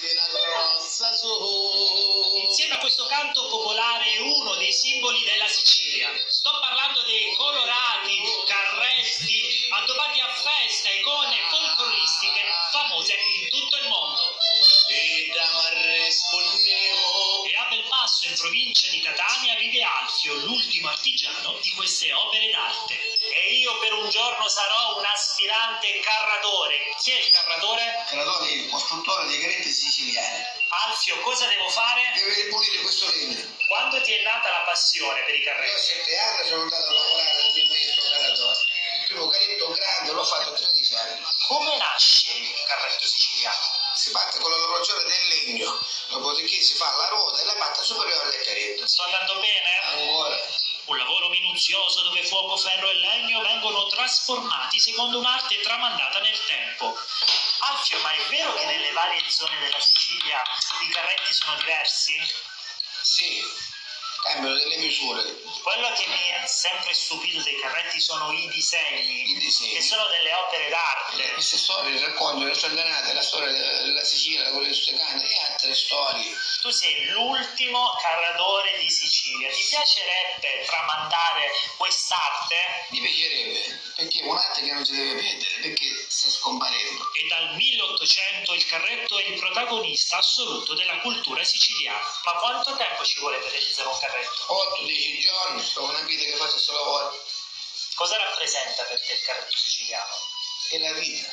mattina grossa su. Insieme a questo canto popolare è uno dei simboli della Sicilia. Sto parlando dei colorati carretti addobbati a festa, icone folcloristiche famose in tutto il mondo. E da rispondevo. E a Belpasso, in provincia di Catania, vive Alfio, l'ultimo artigiano di queste opere d'arte. E io per un giorno sarò un aspirante carradore. Chi è il carradore? Carradore è il costruttore dei carretti siciliani. Alfio, cosa devo fare? Deve ripulire questo legno. Quando ti è nata la passione per i Io a carretti? 7 anni sono andato a lavorare al mio maestro carradore. Il primo carretto grande l'ho fatto a 13 anni. Come nasce il carretto siciliano? Si parte con la lavorazione del legno, dopodiché si fa la ruota e la parte superiore del carretto. Sto andando bene? Ancora. Un lavoro minuzioso dove fuoco, ferro e legno vengono trasformati secondo un'arte tramandata nel tempo. Alfio, ma è vero che nelle varie zone della Sicilia i carretti sono diversi? Sì, cambiano delle misure, Quello che mi ha sempre stupito dei carretti sono i disegni, i disegni. che sono delle opere d'arte. Queste storie raccontano le stranganate, la storia della Sicilia, quelle stregate e altre storie. Tu sei l'ultimo carradore di Sicilia. Ti piacerebbe tramandare quest'arte? Mi piacerebbe, perché è un'arte che non si deve perdere, perché sta scomparendo. E dal 1800 il carretto è il protagonista assoluto della cultura siciliana. Ma quanto tempo ci vuole per realizzare un carretto? 8-10 giorni, sono una vita che faccio questo lavoro. Cosa rappresenta per te il carretto siciliano? È la vita.